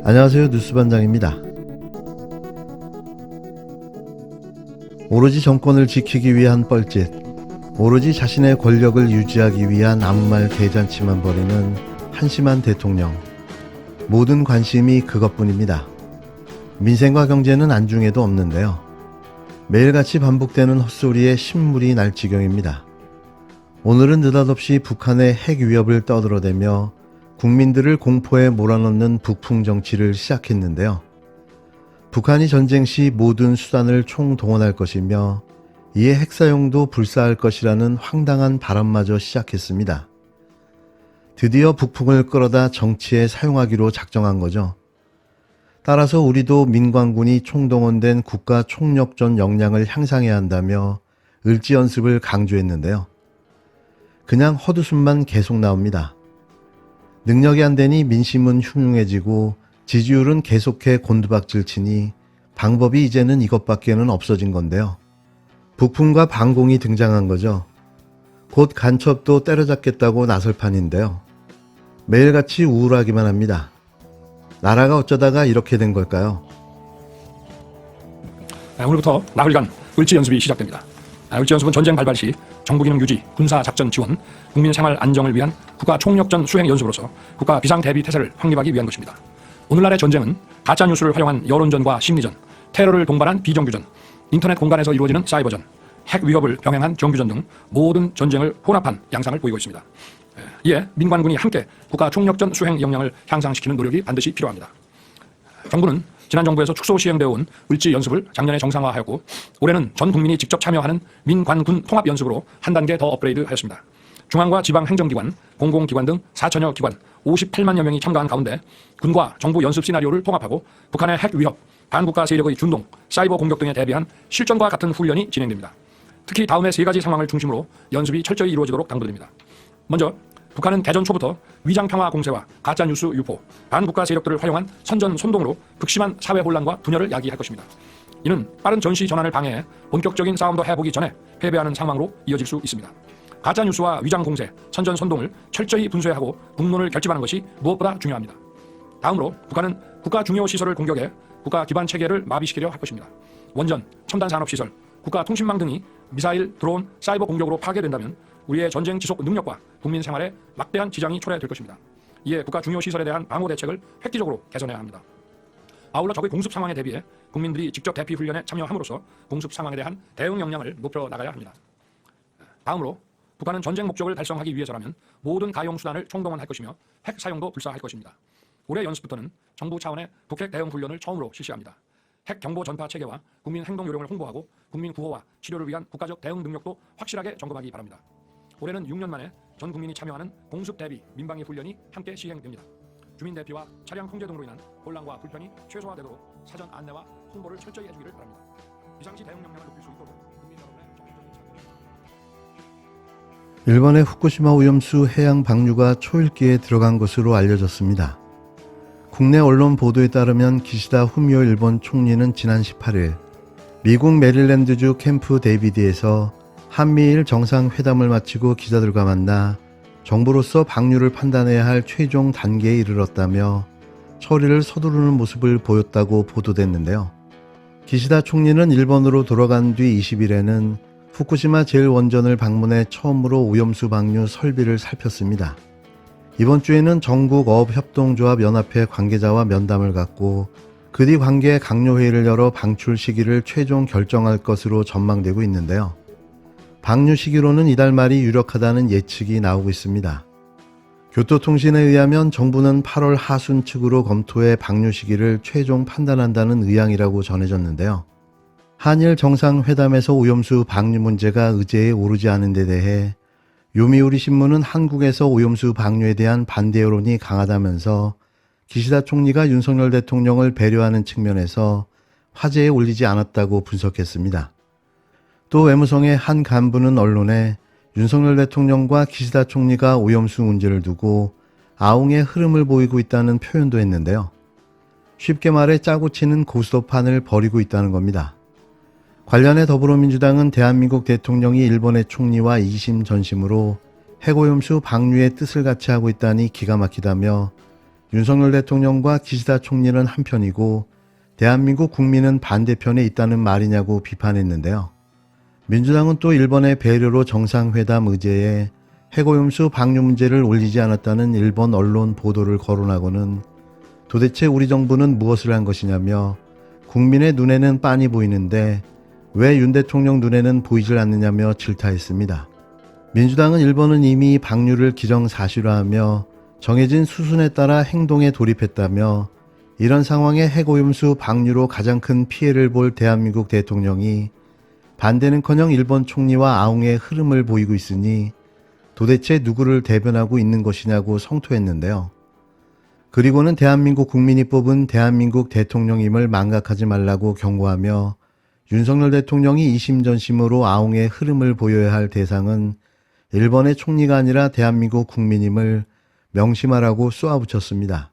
안녕하세요. 뉴스반장입니다. 오로지 정권을 지키기 위한 뻘짓, 오로지 자신의 권력을 유지하기 위한 아무 말 대잔치만 벌이는 한심한 대통령. 모든 관심이 그것뿐입니다. 민생과 경제는 안중에도 없는데요. 매일같이 반복되는 헛소리에 신물이 날 지경입니다. 오늘은 느닷없이 북한의 핵 위협을 떠들어대며 국민들을 공포에 몰아넣는 북풍 정치를 시작했는데요. 북한이 전쟁 시 모든 수단을 총동원할 것이며 이에 핵 사용도 불사할 것이라는 황당한 발언마저 시작했습니다. 드디어 북풍을 끌어다 정치에 사용하기로 작정한 거죠. 따라서 우리도 민관군이 총동원된 국가 총력전 역량을 향상해야 한다며 을지 연습을 강조했는데요. 그냥 헛웃음만 계속 나옵니다. 능력이 안 되니 민심은 흉흉해지고 지지율은 계속해 곤두박질 치니 방법이 이제는 이것밖에는 없어진 건데요. 북풍과 반공이 등장한 거죠. 곧 간첩도 때려잡겠다고 나설 판인데요. 매일같이 우울하기만 합니다. 나라가 어쩌다가 이렇게 된 걸까요? 오늘부터 나흘간 을지 연습이 시작됩니다. 을지 연습은 전쟁 발발 시 정부 기능 유지, 군사 작전 지원, 국민 생활 안정을 위한 국가 총력전 수행 연습으로서 국가 비상 대비 태세를 확립하기 위한 것입니다. 오늘날의 전쟁은 가짜 뉴스를 활용한 여론전과 심리전, 테러를 동반한 비정규전, 인터넷 공간에서 이루어지는 사이버전, 핵 위협을 병행한 정규전 등 모든 전쟁을 혼합한 양상을 보이고 있습니다. 이에 민관군이 함께 국가 총력전 수행 역량을 향상시키는 노력이 반드시 필요합니다. 정부는 지난 정부에서 축소 시행되어 온 을지 연습을 작년에 정상화하였고 올해는 전 국민이 직접 참여하는 민관군 통합 연습으로 한 단계 더 업그레이드하였습니다. 중앙과 지방 행정기관, 공공기관 등 4천여 기관 58만여 명이 참가한 가운데 군과 정부 연습 시나리오를 통합하고 북한의 핵 위협, 반국가 세력의 준동, 사이버 공격 등에 대비한 실전과 같은 훈련이 진행됩니다. 특히 다음의 세 가지 상황을 중심으로 연습이 철저히 이루어지도록 당부드립니다. 먼저 북한은 개전 초부터 위장평화 공세와 가짜뉴스 유포, 반국가 세력들을 활용한 선전 선동으로 극심한 사회 혼란과 분열을 야기할 것입니다. 이는 빠른 전시 전환을 방해해 본격적인 싸움도 해보기 전에 패배하는 상황으로 이어질 수 있습니다. 가짜뉴스와 위장 공세, 선전 선동을 철저히 분쇄하고 국론을 결집하는 것이 무엇보다 중요합니다. 다음으로 북한은 국가 중요 시설을 공격해 국가 기반 체계를 마비시키려 할 것입니다. 원전, 첨단 산업시설, 국가 통신망 등이 미사일, 드론, 사이버 공격으로 파괴된다면 우리의 전쟁 지속 능력과 국민 생활에 막대한 지장이 초래될 것입니다. 이에 국가 중요 시설에 대한 방호 대책을 획기적으로 개선해야 합니다. 아울러 적의 공습 상황에 대비해 국민들이 직접 대피 훈련에 참여함으로써 공습 상황에 대한 대응 역량을 높여 나가야 합니다. 다음으로 북한은 전쟁 목적을 달성하기 위해서라면 모든 가용 수단을 총동원할 것이며 핵 사용도 불사할 것입니다. 올해 연습부터는 정부 차원의 북핵 대응 훈련을 처음으로 실시합니다. 핵 경보 전파 체계와 국민 행동 요령을 홍보하고 국민 구호와 치료를 위한 국가적 대응 능력도 확실하게 점검하기 바랍니다. 올해는 6년 만에 전 국민이 참여하는 공습 대비 민방위 훈련이 함께 시행됩니다. 주민 대피와 차량 통제 등으로 인한 혼란과 불편이 최소화되도록 사전 안내와 홍보를 철저히 해주기를 바랍니다. 비상시 대응 역량을 높일 수 있도록 국민 여러분의 적극적인 참여. 일본의 후쿠시마 오염수 해양 방류가 초읽기에 들어간 것으로 알려졌습니다. 국내 언론 보도에 따르면 기시다 후미오 일본 총리는 지난 18일 미국 메릴랜드주 캠프 데이비드에서 한미일 정상회담을 마치고 기자들과 만나 정부로서 방류를 판단해야 할 최종 단계에 이르렀다며 처리를 서두르는 모습을 보였다고 보도됐는데요. 기시다 총리는 일본으로 돌아간 뒤 20일에는 후쿠시마 제1원전을 방문해 처음으로 오염수 방류 설비를 살폈습니다. 이번 주에는 전국어업협동조합 연합회 관계자와 면담을 갖고 그 뒤 관계 강요회의를 열어 방출 시기를 최종 결정할 것으로 전망되고 있는데요. 방류 시기로는 이달 말이 유력하다는 예측이 나오고 있습니다. 교토통신에 의하면 정부는 8월 하순 측으로 검토해 방류 시기를 최종 판단한다는 의향이라고 전해졌는데요. 한일 정상회담에서 오염수 방류 문제가 의제에 오르지 않은 데 대해 요미우리 신문은 한국에서 오염수 방류에 대한 반대 여론이 강하다면서 기시다 총리가 윤석열 대통령을 배려하는 측면에서 화제에 올리지 않았다고 분석했습니다. 또 외무성의 한 간부는 언론에 윤석열 대통령과 기시다 총리가 오염수 문제를 두고 아웅의 흐름을 보이고 있다는 표현도 했는데요. 쉽게 말해 짜고 치는 고스톱판을 벌이고 있다는 겁니다. 관련해 더불어민주당은 대한민국 대통령이 일본의 총리와 이심전심으로 핵오염수 방류의 뜻을 같이 하고 있다니 기가 막히다며 윤석열 대통령과 기시다 총리는 한편이고 대한민국 국민은 반대편에 있다는 말이냐고 비판했는데요. 민주당은 또 일본의 배려로 정상회담 의제에 핵오염수 방류 문제를 올리지 않았다는 일본 언론 보도를 거론하고는 도대체 우리 정부는 무엇을 한 것이냐며 국민의 눈에는 빤히 보이는데 왜 윤 대통령 눈에는 보이질 않느냐며 질타했습니다. 민주당은 일본은 이미 방류를 기정사실화하며 정해진 수순에 따라 행동에 돌입했다며 이런 상황에 핵오염수 방류로 가장 큰 피해를 볼 대한민국 대통령이 반대는커녕 일본 총리와 아웅의 흐름을 보이고 있으니 도대체 누구를 대변하고 있는 것이냐고 성토했는데요. 그리고는 대한민국 국민이 뽑은 대한민국 대통령임을 망각하지 말라고 경고하며 윤석열 대통령이 이심전심으로 아웅의 흐름을 보여야 할 대상은 일본의 총리가 아니라 대한민국 국민임을 명심하라고 쏘아붙였습니다.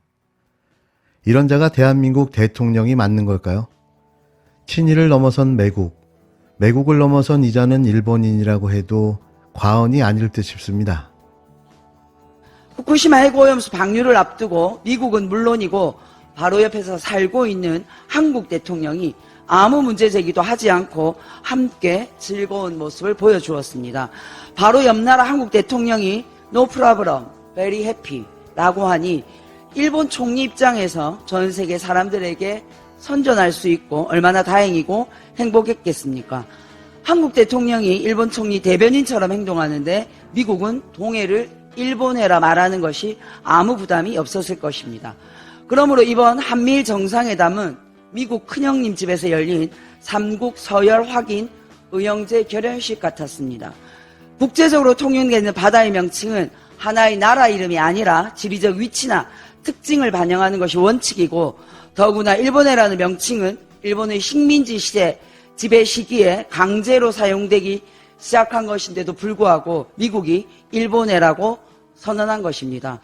이런 자가 대한민국 대통령이 맞는 걸까요? 친일을 넘어선 매국, 매국을 넘어선 이자는 일본인이라고 해도 과언이 아닐 듯 싶습니다. 후쿠시마 핵오염수 방류를 앞두고 미국은 물론이고 바로 옆에서 살고 있는 한국 대통령이 아무 문제 제기도 하지 않고 함께 즐거운 모습을 보여주었습니다. 바로 옆나라 한국 대통령이 No problem, very happy 라고 하니 일본 총리 입장에서 전 세계 사람들에게 선전할 수 있고 얼마나 다행이고 행복했겠습니까? 한국 대통령이 일본 총리 대변인처럼 행동하는데 미국은 동해를 일본해라 말하는 것이 아무 부담이 없었을 것입니다. 그러므로 이번 한미일 정상회담은 미국 큰형님 집에서 열린 삼국 서열 확인 의형제 결연식 같았습니다. 국제적으로 통용되는 바다의 명칭은 하나의 나라 이름이 아니라 지리적 위치나 특징을 반영하는 것이 원칙이고 더구나 일본해라는 명칭은 일본의 식민지 시대 지배 시기에 강제로 사용되기 시작한 것인데도 불구하고 미국이 일본해라고 선언한 것입니다.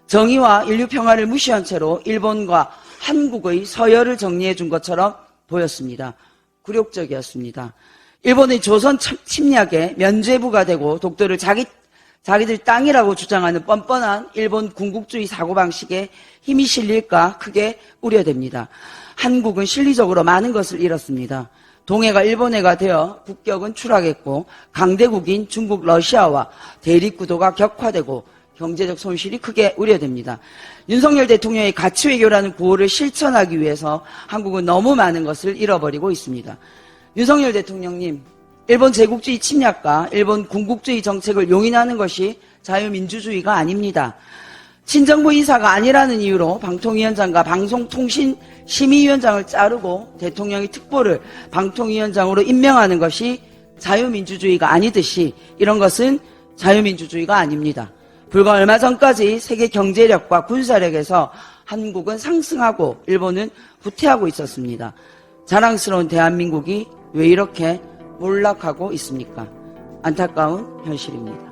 정의와 인류 평화를 무시한 채로 일본과 한국의 서열을 정리해 준 것처럼 보였습니다. 굴욕적이었습니다. 일본의 조선 침략에 면죄부가 되고 독도를 자기들 땅이라고 주장하는 뻔뻔한 일본 군국주의 사고방식에 힘이 실릴까 크게 우려됩니다. 한국은 실리적으로 많은 것을 잃었습니다. 동해가 일본해가 되어 국격은 추락했고 강대국인 중국 러시아와 대립구도가 격화되고 경제적 손실이 크게 우려됩니다. 윤석열 대통령의 가치외교라는 구호를 실천하기 위해서 한국은 너무 많은 것을 잃어버리고 있습니다. 윤석열 대통령님, 일본 제국주의 침략과 일본 군국주의 정책을 용인하는 것이 자유민주주의가 아닙니다. 친정부 인사가 아니라는 이유로 방통위원장과 방송통신심의위원장을 자르고 대통령이 특보를 방통위원장으로 임명하는 것이 자유민주주의가 아니듯이 이런 것은 자유민주주의가 아닙니다. 불과 얼마 전까지 세계 경제력과 군사력에서 한국은 상승하고 일본은 후퇴하고 있었습니다. 자랑스러운 대한민국이 왜 이렇게 몰락하고 있습니까? 안타까운 현실입니다.